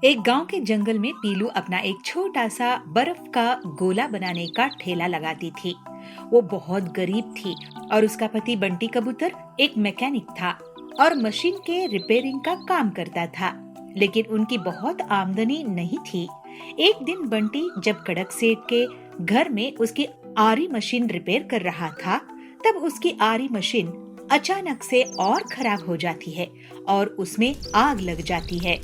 एक गांव के जंगल में पीलू अपना एक छोटा सा बर्फ का गोला बनाने का ठेला लगाती थी। वो बहुत गरीब थी और उसका पति बंटी कबूतर एक मैकेनिक था और मशीन के रिपेयरिंग का काम करता था, लेकिन उनकी बहुत आमदनी नहीं थी। एक दिन बंटी जब कड़क सेठ के घर में उसकी आरी मशीन रिपेयर कर रहा था, तब उसकी आरी मशीन अचानक से और खराब हो जाती है और उसमें आग लग जाती है।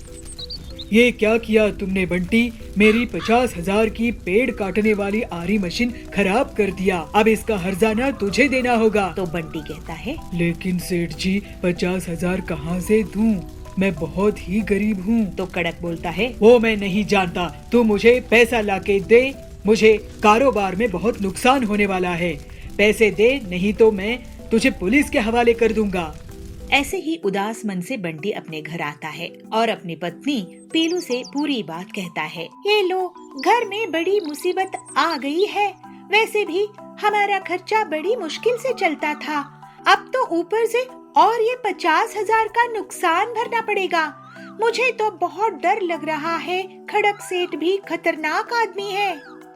ये क्या किया तुमने बंटी? मेरी 50,000 की पेड़ काटने वाली आरी मशीन खराब कर दिया। अब इसका हर्जाना तुझे देना होगा। तो बंटी कहता है, लेकिन सेठ जी 50,000 कहाँ से दूं? मैं बहुत ही गरीब हूँ। तो कड़क बोलता है, वो मैं नहीं जानता, तू मुझे पैसा लाके दे। मुझे कारोबार में बहुत नुकसान होने वाला है। पैसे दे, नहीं तो मैं तुझे पुलिस के हवाले कर दूंगा। ऐसे ही उदास मन से बंटी अपने घर आता है और अपनी पत्नी पीलू से पूरी बात कहता है। ये लो, घर में बड़ी मुसीबत आ गई है। वैसे भी हमारा खर्चा बड़ी मुश्किल से चलता था, अब तो ऊपर से और ये 50,000 का नुकसान भरना पड़ेगा। मुझे तो बहुत डर लग रहा है। खड़क सेठ भी खतरनाक आदमी है।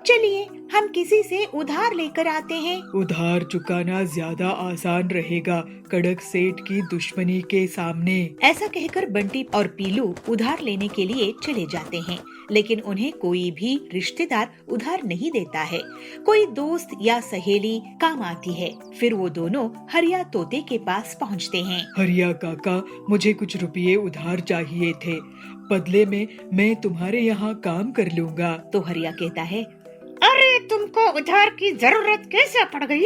चलिए हम किसी से उधार लेकर आते हैं। उधार चुकाना ज्यादा आसान रहेगा कड़क सेठ की दुश्मनी के सामने। ऐसा कहकर बंटी और पीलू उधार लेने के लिए चले जाते हैं, लेकिन उन्हें कोई भी रिश्तेदार उधार नहीं देता है। कोई दोस्त या सहेली काम आती है। फिर वो दोनों हरिया तोते के पास पहुंचते हैं। हरिया काका, मुझे कुछ रुपये उधार चाहिए थे। बदले में मैं तुम्हारे यहाँ काम कर लूँगा। तो हरिया कहता है, अरे तुमको उधार की जरूरत कैसे पड़ गई?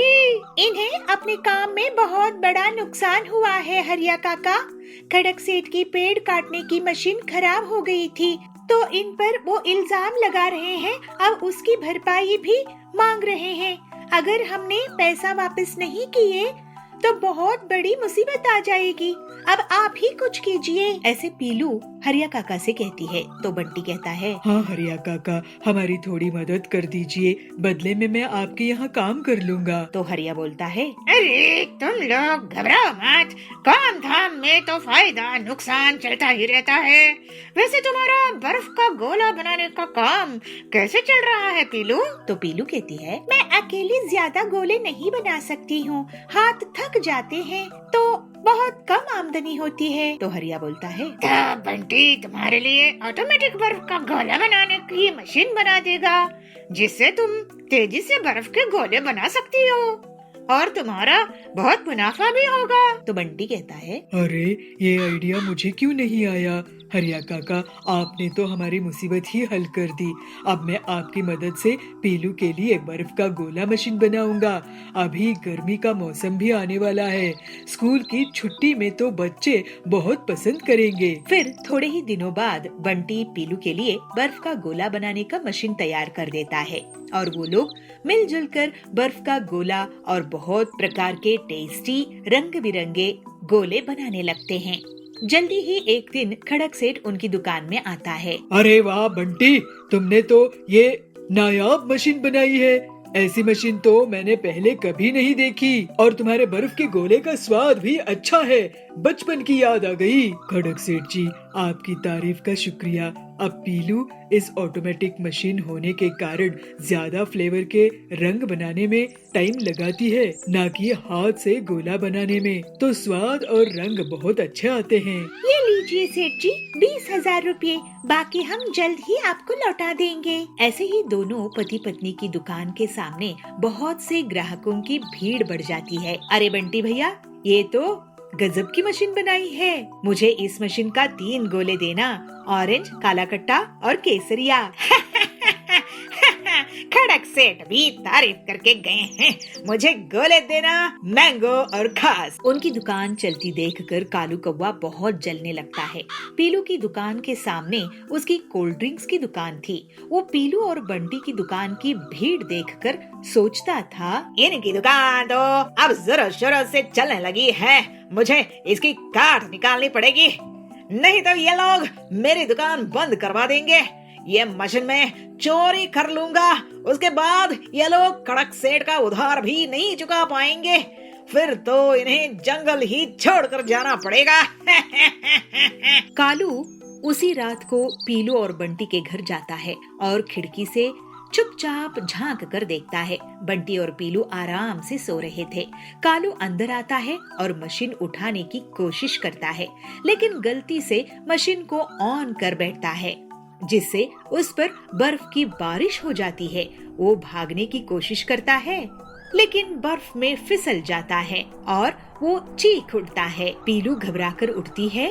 इन्हें अपने काम में बहुत बड़ा नुकसान हुआ है हरिया काका। खड़क सेठ की पेड़ काटने की मशीन खराब हो गई थी, तो इन पर वो इल्जाम लगा रहे हैं। अब उसकी भरपाई भी मांग रहे हैं। अगर हमने पैसा वापस नहीं किए तो बहुत बड़ी मुसीबत आ जाएगी। अब आप ही कुछ कीजिए। ऐसे पीलू हरिया काका से कहती है। तो बंटी कहता है, हाँ हरिया काका, हमारी थोड़ी मदद कर दीजिए। बदले में मैं आपके यहाँ काम कर लूँगा। तो हरिया बोलता है, अरे तुम लोग घबराओ मत। काम धाम में तो फायदा नुकसान चलता ही रहता है। वैसे तुम्हारा बर्फ का गोला बनाने का काम कैसे चल रहा है पीलू? तो पीलू कहती है, मैं अकेली ज्यादा गोले नहीं बना सकती हूँ। हाथ थक जाते हैं तो बहुत कम आमदनी होती है। तो हरिया बोलता है, तो बंटी तुम्हारे लिए ऑटोमेटिक बर्फ का गोला बनाने की मशीन बना देगा, जिससे तुम तेजी से बर्फ के गोले बना सकती हो और तुम्हारा बहुत मुनाफा भी होगा। तो बंटी कहता है, अरे ये आइडिया मुझे क्यों नहीं आया? हरिया काका, आपने तो हमारी मुसीबत ही हल कर दी। अब मैं आपकी मदद से पीलू के लिए बर्फ का गोला मशीन बनाऊंगा। अभी गर्मी का मौसम भी आने वाला है। स्कूल की छुट्टी में तो बच्चे बहुत पसंद करेंगे। फिर थोड़े ही दिनों बाद बंटी पीलू के लिए बर्फ का गोला बनाने का मशीन तैयार कर देता है और वो लोग मिलजुल कर बर्फ का गोला और बहुत प्रकार के टेस्टी रंग बिरंगे गोले बनाने लगते हैं। जल्दी ही एक दिन खड़क सेठ उनकी दुकान में आता है। अरे वाह बंटी, तुमने तो ये नायाब मशीन बनाई है। ऐसी मशीन तो मैंने पहले कभी नहीं देखी और तुम्हारे बर्फ के गोले का स्वाद भी अच्छा है। बचपन की याद आ गई। खड़क सेठ जी, आपकी तारीफ का शुक्रिया। अब पीलू इस ऑटोमेटिक मशीन होने के कारण ज्यादा फ्लेवर के रंग बनाने में टाइम लगाती है, ना कि हाथ से गोला बनाने में। तो स्वाद और रंग बहुत अच्छे आते हैं। ये लीजिए सेठ जी, 20,000 रुपए। बाकी हम जल्द ही आपको लौटा देंगे। ऐसे ही दोनों पति पत्नी की दुकान के सामने बहुत से ग्राहकों की भीड़ बढ़ जाती है। अरे बंटी भैया, ये तो गजब की मशीन बनाई है। मुझे इस मशीन का 3 गोले देना, ऑरेंज, काला कट्टा और केसरिया। खड़क सेठ भी तारीफ करके गए हैं। मुझे गोले देना, मैंगो और खास। उनकी दुकान चलती देखकर कालू कौवा बहुत जलने लगता है। पीलू की दुकान के सामने उसकी कोल्ड ड्रिंक्स की दुकान थी। वो पीलू और बंटी की दुकान की भीड़ देखकर सोचता था, इनकी दुकान तो अब जोरों शोरों से चलने लगी है। मुझे इसकी काट निकालनी पड़ेगी, नहीं तो ये लोग मेरी दुकान बंद करवा देंगे। ये मशीन में चोरी कर लूंगा, उसके बाद ये लोग कड़क सेठ का उधार भी नहीं चुका पाएंगे। फिर तो इन्हें जंगल ही छोड़कर जाना पड़ेगा। कालू उसी रात को पीलू और बंटी के घर जाता है और खिड़की से चुपचाप झांक कर देखता है। बंटी और पीलू आराम से सो रहे थे। कालू अंदर आता है और मशीन उठाने की कोशिश करता है, लेकिन गलती से मशीन को ऑन कर बैठता है, जिससे उस पर बर्फ की बारिश हो जाती है। वो भागने की कोशिश करता है, लेकिन बर्फ में फिसल जाता है और वो चीख उठता है। पीलू घबराकर उठती है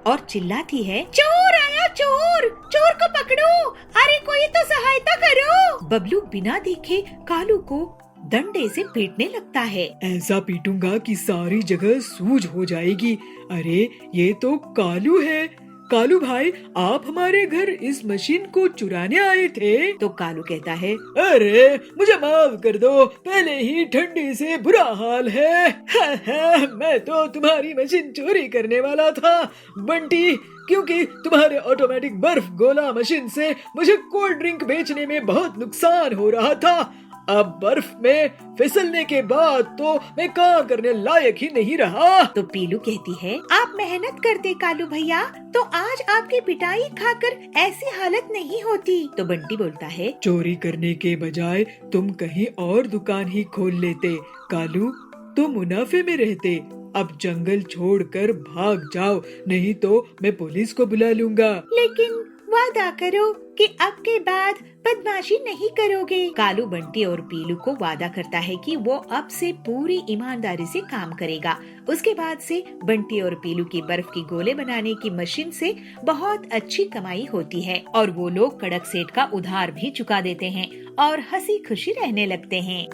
और चिल्लाती है, चोर आया, चोर, चोर को पकड़ो, अरे कोई तो सहायता करो। बबलू बिना देखे कालू को डंडे से पीटने लगता है। ऐसा पीटूंगा कि सारी जगह सूज हो जाएगी। अरे ये तो कालू है। कालू भाई, आप हमारे घर इस मशीन को चुराने आए थे? तो कालू कहता है, अरे मुझे माफ कर दो, पहले ही ठंडी से बुरा हाल है। मैं तो तुम्हारी मशीन चोरी करने वाला था बंटी, क्योंकि तुम्हारे ऑटोमेटिक बर्फ गोला मशीन से मुझे कोल्ड ड्रिंक बेचने में बहुत नुकसान हो रहा था। अब बर्फ में फिसलने के बाद तो मैं काम करने लायक ही नहीं रहा। तो पीलू कहती है, आप मेहनत करते कालू भैया तो आज आपकी पिटाई खाकर ऐसी हालत नहीं होती। तो बंटी बोलता है, चोरी करने के बजाय तुम कहीं और दुकान ही खोल लेते कालू, तो मुनाफे में रहते। अब जंगल छोड़कर भाग जाओ, नहीं तो मैं पुलिस को बुला लूंगा। लेकिन वादा करो कि अब के बाद बदमाशी नहीं करोगे। कालू बंटी और पीलू को वादा करता है कि वो अब से पूरी ईमानदारी से काम करेगा। उसके बाद से बंटी और पीलू की बर्फ की गोले बनाने की मशीन से बहुत अच्छी कमाई होती है और वो लोग कड़क सेठ का उधार भी चुका देते हैं और हंसी खुशी रहने लगते हैं।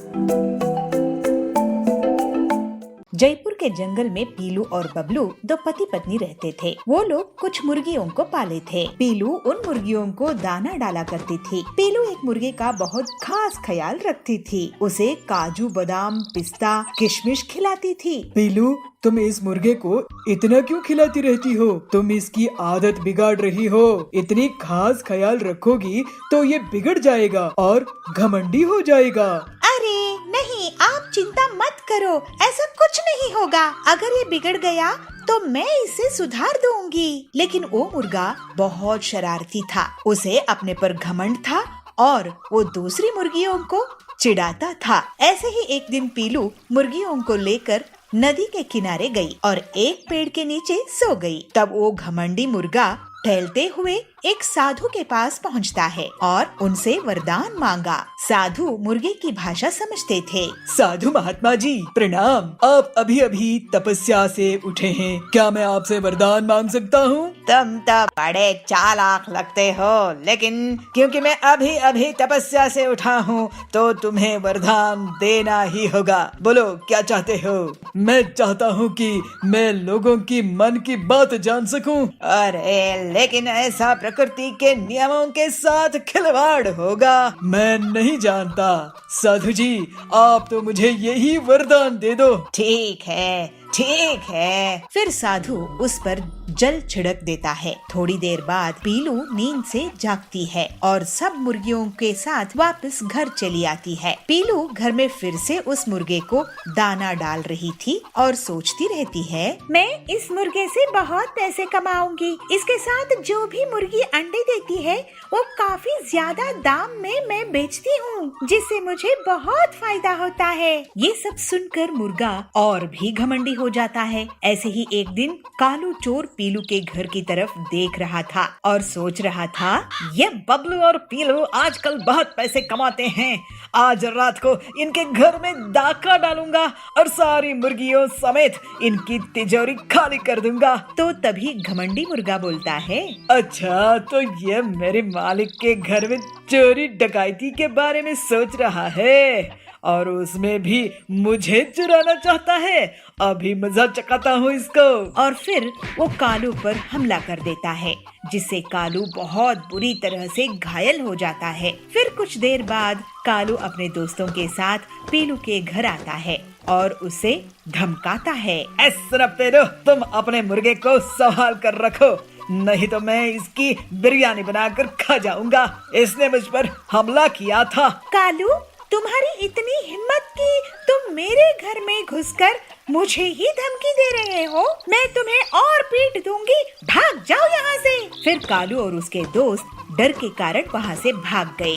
जयपुर के जंगल में पीलू और बबलू दो पति पत्नी रहते थे। वो लोग कुछ मुर्गियों को पाले थे। पीलू उन मुर्गियों को दाना डाला करती थी। पीलू एक मुर्गे का बहुत खास ख्याल रखती थी। उसे काजू, बादाम, पिस्ता, किशमिश खिलाती थी। पीलू, तुम इस मुर्गे को इतना क्यों खिलाती रहती हो? तुम इसकी आदत बिगाड़ रही हो। इतनी खास ख्याल रखोगी तो ये बिगड़ जाएगा और घमंडी हो जाएगा। अरे नहीं, आप चिंता मत करो, ऐसा कुछ नहीं होगा। अगर ये बिगड़ गया तो मैं इसे सुधार दूंगी। लेकिन वो मुर्गा बहुत शरारती था। उसे अपने पर घमंड था और वो दूसरी मुर्गियों को चिढ़ाता था। ऐसे ही एक दिन पीलू मुर्गियों को लेकर नदी के किनारे गई और एक पेड़ के नीचे सो गई। तब वो घमंडी मुर्गा टहलते हुए एक साधु के पास पहुंचता है और उनसे वरदान मांगा। साधु मुर्गे की भाषा समझते थे। साधु महात्मा जी प्रणाम, आप अभी अभी तपस्या से उठे हैं, क्या मैं आपसे वरदान मांग सकता हूँ? तुम तो बड़े चालाक लगते हो, लेकिन क्योंकि मैं अभी अभी तपस्या से उठा हूँ तो तुम्हें वरदान देना ही होगा। बोलो क्या चाहते हो? मैं चाहता हूँ कि मैं लोगों की मन की बात जान सकूं। अरे लेकिन ऐसा प्रकृति के नियमों के साथ खिलवाड़ होगा। मैं नहीं जानता। साधु जी, आप तो मुझे यही वरदान दे दो। ठीक है, ठीक है। फिर साधु उस पर जल छिड़क देता है। थोड़ी देर बाद पीलू नींद से जागती है और सब मुर्गियों के साथ वापस घर चली आती है। पीलू घर में फिर से उस मुर्गे को दाना डाल रही थी और सोचती रहती है, मैं इस मुर्गे से बहुत पैसे कमाऊंगी। इसके साथ जो भी मुर्गी अंडे देती है वो काफी ज्यादा दाम में मैं बेचती हूँ, जिससे मुझे बहुत फायदा होता है। ये सब सुनकर मुर्गा और भी घमंडी हो जाता है। ऐसे ही एक दिन कालू चोर पीलू के घर की तरफ देख रहा था और सोच रहा था, ये बबलू और पीलू आजकल बहुत पैसे कमाते हैं। आज रात को इनके घर में डाका डालूंगा और सारी मुर्गियों समेत इनकी तिजोरी खाली कर दूंगा। तो तभी घमंडी मुर्गा बोलता है, अच्छा तो ये मेरे मालिक के घर में चोरी डकैती के बारे में सोच रहा है और उसमें भी मुझे चुराना चाहता है। अभी मजा चखाता हूँ इसको। और फिर वो कालू पर हमला कर देता है, जिससे कालू बहुत बुरी तरह से घायल हो जाता है। फिर कुछ देर बाद कालू अपने दोस्तों के साथ पीलू के घर आता है और उसे धमकाता है, ऐसा पेलो, तुम अपने मुर्गे को संभाल कर रखो, नहीं तो मैं इसकी बिरयानी बनाकर खा जाऊंगा। इसने मुझ पर हमला किया था। कालू, तुम्हारी इतनी हिम्मत की तुम मेरे घर में घुसकर मुझे ही धमकी दे रहे हो? मैं तुम्हें और पीट दूंगी, भाग जाओ यहाँ से। फिर कालू और उसके दोस्त डर के कारण वहाँ से भाग गए।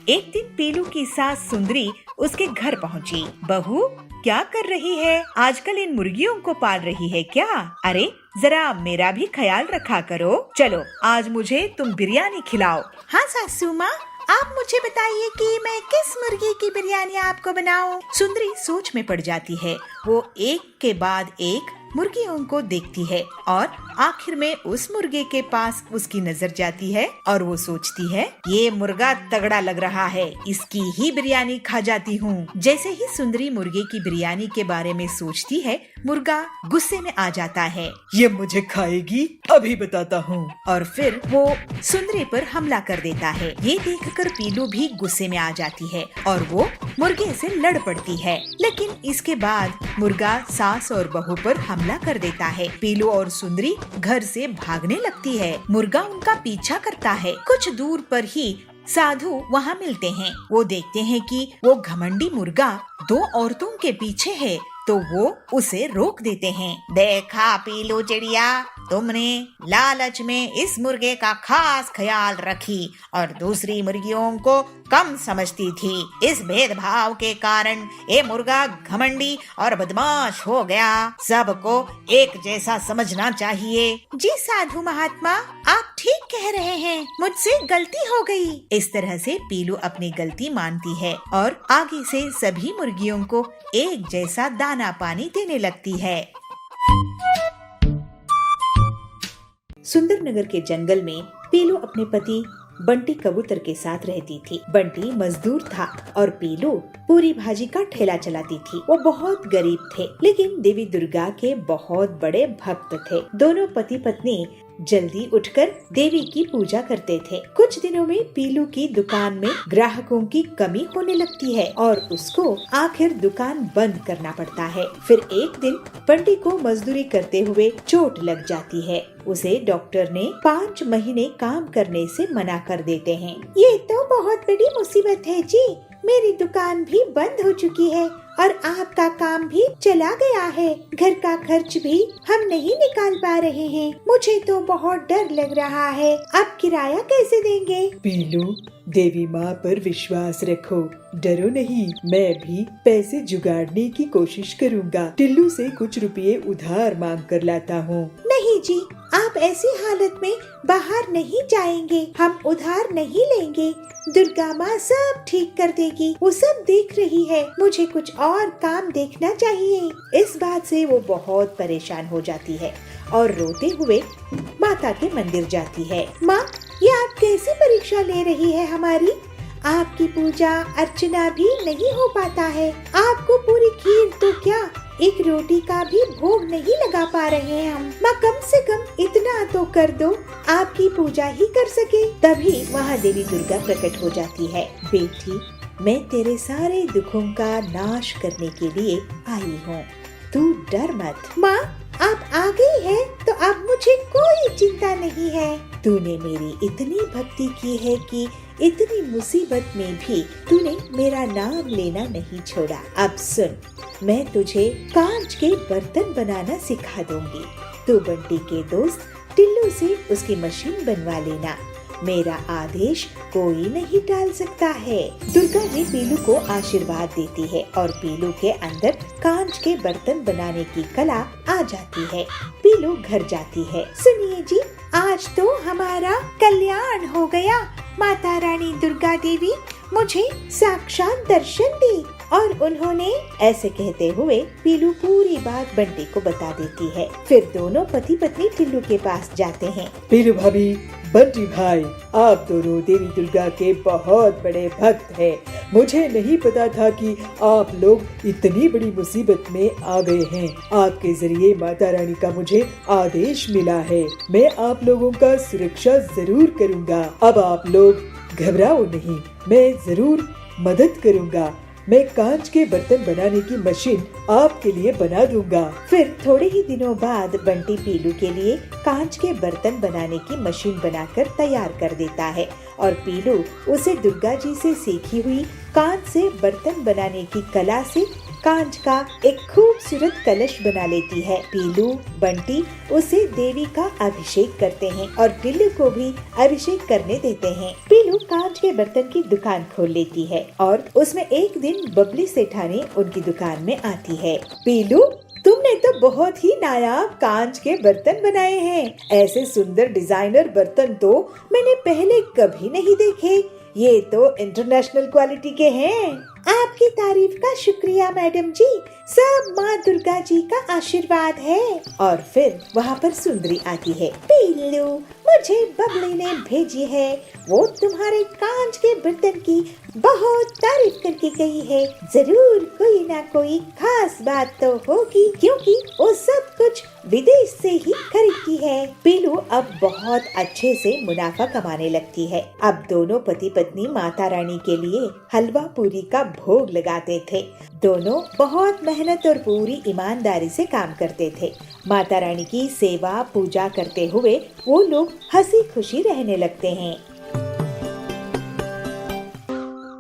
एक दिन पीलू की सास सुंदरी उसके घर पहुँची। बहू, क्या कर रही है? आजकल इन मुर्गियों को पाल रही है क्या? अरे जरा मेरा भी ख्याल रखा करो। चलो आज मुझे तुम बिरयानी खिलाओ। हाँ सासू माँ, आप मुझे बताइए कि मैं किस मुर्गी की बिरयानी आपको बनाऊं? सुंदरी सोच में पड़ जाती है। वो एक के बाद एक मुर्गियों को देखती है और आखिर में उस मुर्गे के पास उसकी नजर जाती है और वो सोचती है, ये मुर्गा तगड़ा लग रहा है, इसकी ही बिरयानी खा जाती हूँ। जैसे ही सुंदरी मुर्गे की बिरयानी के बारे में सोचती है, मुर्गा गुस्से में आ जाता है। ये मुझे खाएगी, अभी बताता हूँ। और फिर वो सुंदरी पर हमला कर देता है। ये देखकर पीलू भी गुस्से में आ जाती है और वो मुर्गे से लड़ पड़ती है। लेकिन इसके बाद मुर्गा सास और बहू पर हमला कर देता है। पीलू और सुंदरी घर से भागने लगती है। मुर्गा उनका पीछा करता है। कुछ दूर पर ही साधु वहाँ मिलते हैं। वो देखते हैं कि वो घमंडी मुर्गा दो औरतों के पीछे है, तो वो उसे रोक देते हैं। देखा पीलू चिड़िया, तुमने लालच में इस मुर्गे का खास ख्याल रखी और दूसरी मुर्गियों को कम समझती थी। इस भेदभाव के कारण ये मुर्गा घमंडी और बदमाश हो गया। सबको एक जैसा समझना चाहिए। जी साधु महात्मा, आप ठीक कह रहे हैं, मुझसे गलती हो गई। इस तरह से पीलू अपनी गलती मानती है और आगे से सभी मुर्गियों को एक जैसा दाना पानी देने लगती है। सुंदरनगर के जंगल में पीलू अपने पति बंटी कबूतर के साथ रहती थी। बंटी मजदूर था और पीलू पूरी भाजी का ठेला चलाती थी। वो बहुत गरीब थे, लेकिन देवी दुर्गा के बहुत बड़े भक्त थे। दोनों पति पत्नी जल्दी उठकर देवी की पूजा करते थे। कुछ दिनों में पीलू की दुकान में ग्राहकों की कमी होने लगती है और उसको आखिर दुकान बंद करना पड़ता है। फिर एक दिन बंटी को मजदूरी करते हुए चोट लग जाती है। उसे डॉक्टर ने 5 महीने काम करने से मना कर देते हैं। ये तो बहुत बड़ी मुसीबत है जी, मेरी दुकान भी बंद हो चुकी है और आपका काम भी चला गया है। घर का खर्च भी हम नहीं निकाल पा रहे हैं। मुझे तो बहुत डर लग रहा है, अब किराया कैसे देंगे? पीलू, देवी माँ पर विश्वास रखो, डरो नहीं। मैं भी पैसे जुगाड़ने की कोशिश करूँगा। टिल्लू से कुछ रुपए उधार मांग कर लाता हूँ। नहीं जी, आप ऐसी हालत में बाहर नहीं जाएंगे, हम उधार नहीं लेंगे। दुर्गा माँ सब ठीक कर देगी, वो सब देख रही है। मुझे कुछ और काम देखना चाहिए। इस बात से वो बहुत परेशान हो जाती है और रोते हुए माता के मंदिर जाती है। माँ, ये आप कैसी परीक्षा ले रही है हमारी? आपकी पूजा अर्चना भी नहीं हो पाता है। आपको पूरी खीर तो क्या, एक रोटी का भी भोग नहीं लगा पा रहे हैं हम। माँ, कम से कम इतना तो कर दो, आपकी पूजा ही कर सके। तभी वहाँ देवी दुर्गा प्रकट हो जाती है। बेटी, मैं तेरे सारे दुखों का नाश करने के लिए आई हूँ, तू डर मत। माँ, आप आ गई है तो अब मुझे कोई चिंता नहीं है। तूने मेरी इतनी भक्ति की है कि इतनी मुसीबत में भी तूने मेरा नाम लेना नहीं छोड़ा। अब सुन, मैं तुझे कांच के बर्तन बनाना सिखा दूंगी। तू बंटी के दोस्त टिल्लू से उसकी मशीन बनवा लेना। मेरा आदेश कोई नहीं टाल सकता है। दुर्गा जी पीलू को आशीर्वाद देती है और पीलू के अंदर कांच के बर्तन बनाने की कला आ जाती है। पीलू घर जाती है। सुनिए जी, आज तो हमारा कल्याण हो गया। माता रानी दुर्गा देवी मुझे साक्षात दर्शन दी और उन्होंने, ऐसे कहते हुए पीलू पूरी बात बंटी को बता देती है। फिर दोनों पति पत्नी टिल्लू के पास जाते हैं। पीलू भाभी, बंटी भाई, आप दोनों देवी दुर्गा के बहुत बड़े भक्त हैं। मुझे नहीं पता था कि आप लोग इतनी बड़ी मुसीबत में आ गए हैं। आपके जरिए माता रानी का मुझे आदेश मिला है। मैं आप लोगों का सुरक्षा जरूर करूँगा। अब आप लोग घबराओ नहीं, मैं जरूर मदद करूँगा। मैं कांच के बर्तन बनाने की मशीन आपके लिए बना दूंगा। फिर थोड़े ही दिनों बाद बंटी पीलू के लिए कांच के बर्तन बनाने की मशीन बनाकर तैयार कर देता है और पीलू उसे दुर्गा जी से सीखी हुई कांच से बर्तन बनाने की कला से कांच का एक खूबसूरत कलश बना लेती है। पीलू बंटी उसे देवी का अभिषेक करते हैं और टिल्लू को भी अभिषेक करने देते हैं। पीलू कांच के बर्तन की दुकान खोल लेती है और उसमें एक दिन बबली सेठानी उनकी दुकान में आती है। पीलू, तुमने तो बहुत ही नायाब कांच के बर्तन बनाए हैं। ऐसे सुंदर डिजाइनर बर्तन तो मैंने पहले कभी नहीं देखे। ये तो इंटरनेशनल क्वालिटी के हैं। आपकी तारीफ का शुक्रिया मैडम जी, सब माँ दुर्गा जी का आशीर्वाद है। और फिर वहाँ पर सुंदरी आती है। पीलू, मुझे बबली ने भेजी है। वो तुम्हारे कांच के बर्तन की बहुत तारीफ करके गई है। जरूर कोई ना कोई खास बात तो होगी, क्योंकि वो सब कुछ विदेश से ही खरीदती है। पीलू अब बहुत अच्छे से मुनाफा कमाने लगती है। अब दोनों पति पत्नी माता रानी के लिए हलवा पूरी का भोग लगाते थे। दोनों बहुत मेहनत और पूरी ईमानदारी से काम करते थे। माता रानी की सेवा पूजा करते हुए वो लोग हंसी खुशी रहने लगते हैं।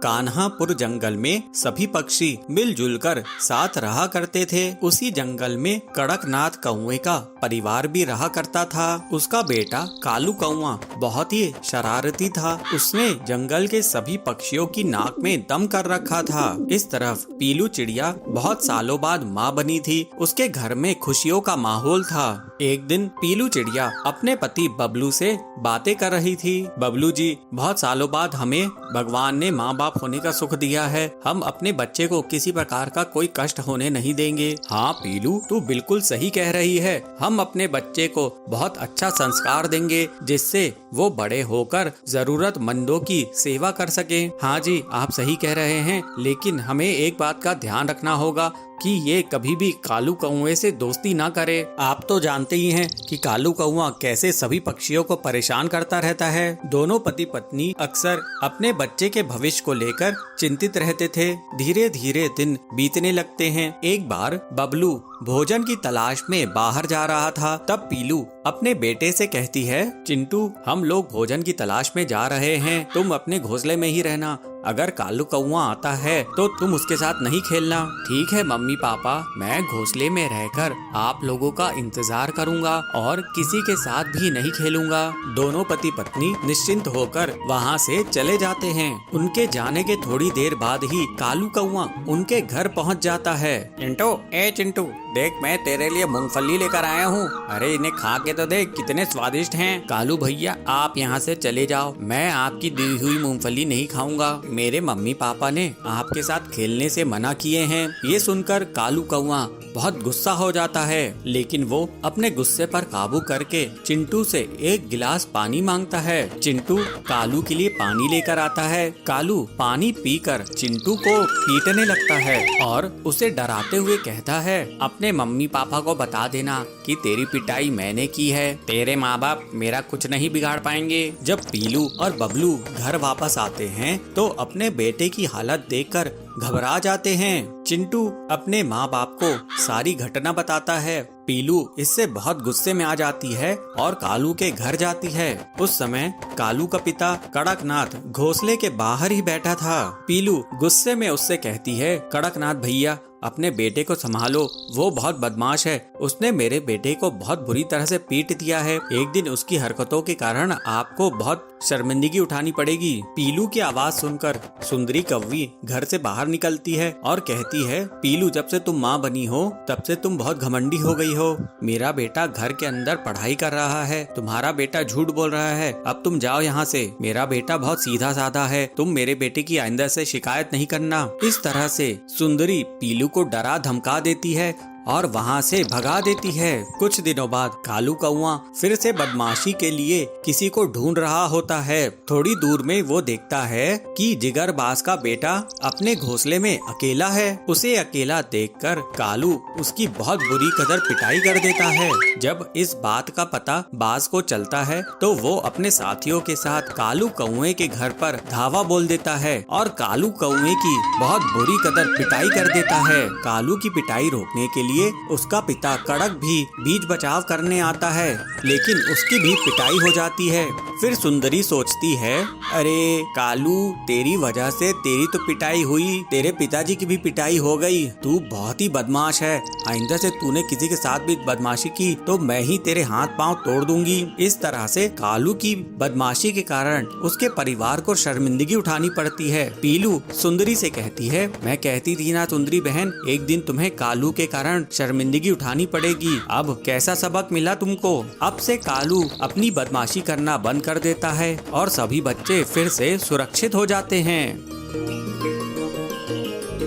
कान्हापुर जंगल में सभी पक्षी मिलजुल कर साथ रहा करते थे। उसी जंगल में कड़कनाथ कौवे का परिवार भी रहा करता था। उसका बेटा कालू कौवा बहुत ही शरारती था। उसने जंगल के सभी पक्षियों की नाक में दम कर रखा था। इस तरफ पीलू चिड़िया बहुत सालों बाद माँ बनी थी। उसके घर में खुशियों का माहौल था। एक दिन पीलू चिड़िया अपने पति बबलू से बातें कर रही थी। बबलू जी, बहुत सालों बाद हमें भगवान ने माँ बाप होने का सुख दिया है। हम अपने बच्चे को किसी प्रकार का कोई कष्ट होने नहीं देंगे। हाँ पीलू, तू बिल्कुल सही कह रही है। हम अपने बच्चे को बहुत अच्छा संस्कार देंगे, जिससे वो बड़े होकर जरूरतमंदों की सेवा कर सके। हाँ जी, आप सही कह रहे हैं, लेकिन हमें एक बात का ध्यान रखना होगा कि ये कभी भी कालू कौवे से दोस्ती ना करे। आप तो जानते ही हैं कि कालू कौवा कैसे सभी पक्षियों को परेशान करता रहता है। दोनों पति पत्नी अक्सर अपने बच्चे के भविष्य को लेकर चिंतित रहते थे। धीरे धीरे दिन बीतने लगते हैं। एक बार बबलू भोजन की तलाश में बाहर जा रहा था। तब पीलू अपने बेटे से कहती है, चिंटू, हम लोग भोजन की तलाश में जा रहे हैं, तुम अपने घोंसले में ही रहना। अगर कालू कौवा आता है तो तुम उसके साथ नहीं खेलना। ठीक है मम्मी पापा, मैं घोंसले में रहकर आप लोगों का इंतजार करूंगा और किसी के साथ भी नहीं खेलूंगा। दोनों पति पत्नी निश्चिंत होकर वहाँ से चले जाते हैं। उनके जाने के थोड़ी देर बाद ही कालू कौवा उनके घर पहुँच जाता है। चिंटू, ए चिंटू, देख मैं तेरे लिए मूंगफली लेकर आया हूँ। अरे इन्हें खा के तो देख, कितने स्वादिष्ट हैं। कालू भैया, आप यहाँ से चले जाओ, मैं आपकी दी हुई मूंगफली नहीं खाऊंगा। मेरे मम्मी पापा ने आपके साथ खेलने से मना किए हैं। ये सुनकर कालू कौवा बहुत गुस्सा हो जाता है, लेकिन वो अपने गुस्से पर काबू करके चिंटू से एक गिलास पानी मांगता है। चिंटू कालू के लिए पानी लेकर आता है। कालू पानी पीकर चिंटू को पीटने लगता है और उसे डराते हुए कहता है, अपने मम्मी पापा को बता देना कि तेरी पिटाई मैंने की है। तेरे माँ बाप मेरा कुछ नहीं बिगाड़ पाएंगे। जब पीलू और बबलू घर वापस आते हैं तो अपने बेटे की हालत देखकर घबरा जाते हैं। चिंटू अपने माँ बाप को सारी घटना बताता है। पीलू इससे बहुत गुस्से में आ जाती है और कालू के घर जाती है। उस समय कालू का पिता कड़कनाथ घोंसले के बाहर ही बैठा था। पीलू गुस्से में उससे कहती है, कड़कनाथ भैया, अपने बेटे को संभालो, वो बहुत बदमाश है। उसने मेरे बेटे को बहुत बुरी तरह से पीट दिया है। एक दिन उसकी हरकतों के कारण आपको बहुत शर्मिंदगी उठानी पड़ेगी। पीलू की आवाज सुनकर सुंदरी कौवी घर से बाहर निकलती है और कहती है, पीलू, जब से तुम माँ बनी हो तब से तुम बहुत घमंडी हो गई हो। मेरा बेटा घर के अंदर पढ़ाई कर रहा है, तुम्हारा बेटा झूठ बोल रहा है। अब तुम जाओ यहाँ से। मेरा बेटा बहुत सीधा साधा है, तुम मेरे बेटे की आइंदा से शिकायत नहीं करना। इस तरह से सुंदरी पीलू को डरा धमका देती है और वहाँ से भगा देती है। कुछ दिनों बाद कालू कौवा फिर से बदमाशी के लिए किसी को ढूंढ रहा होता है। थोड़ी दूर में वो देखता है कि जिगरबाज का बेटा अपने घोंसले में अकेला है। उसे अकेला देखकर कालू उसकी बहुत बुरी कदर पिटाई कर देता है। जब इस बात का पता बाज को चलता है तो वो अपने साथियों के साथ कालू कौवे के घर पर धावा बोल देता है और कालू कौवे की बहुत बुरी कदर पिटाई कर देता है। कालू की पिटाई रोकने के लिए इसीलिए उसका पिता कड़क भी बीच बचाव करने आता है, लेकिन उसकी भी पिटाई हो जाती है। फिर सुंदरी सोचती है, अरे कालू, तेरी वजह से तेरी तो पिटाई हुई, तेरे पिताजी की भी पिटाई हो गई। तू बहुत ही बदमाश है। आइंदा से तूने किसी के साथ भी बदमाशी की तो मैं ही तेरे हाथ पांव तोड़ दूंगी। इस तरह से कालू की बदमाशी के कारण उसके परिवार को शर्मिंदगी उठानी पड़ती है। पीलू सुंदरी से कहती है, मैं कहती थी ना सुंदरी बहन, एक दिन तुम्हें कालू के कारण शर्मिंदगी उठानी पड़ेगी। अब कैसा सबक मिला तुमको? अब से कालू अपनी बदमाशी करना बंद कर देता है और सभी बच्चे फिर से सुरक्षित हो जाते हैं।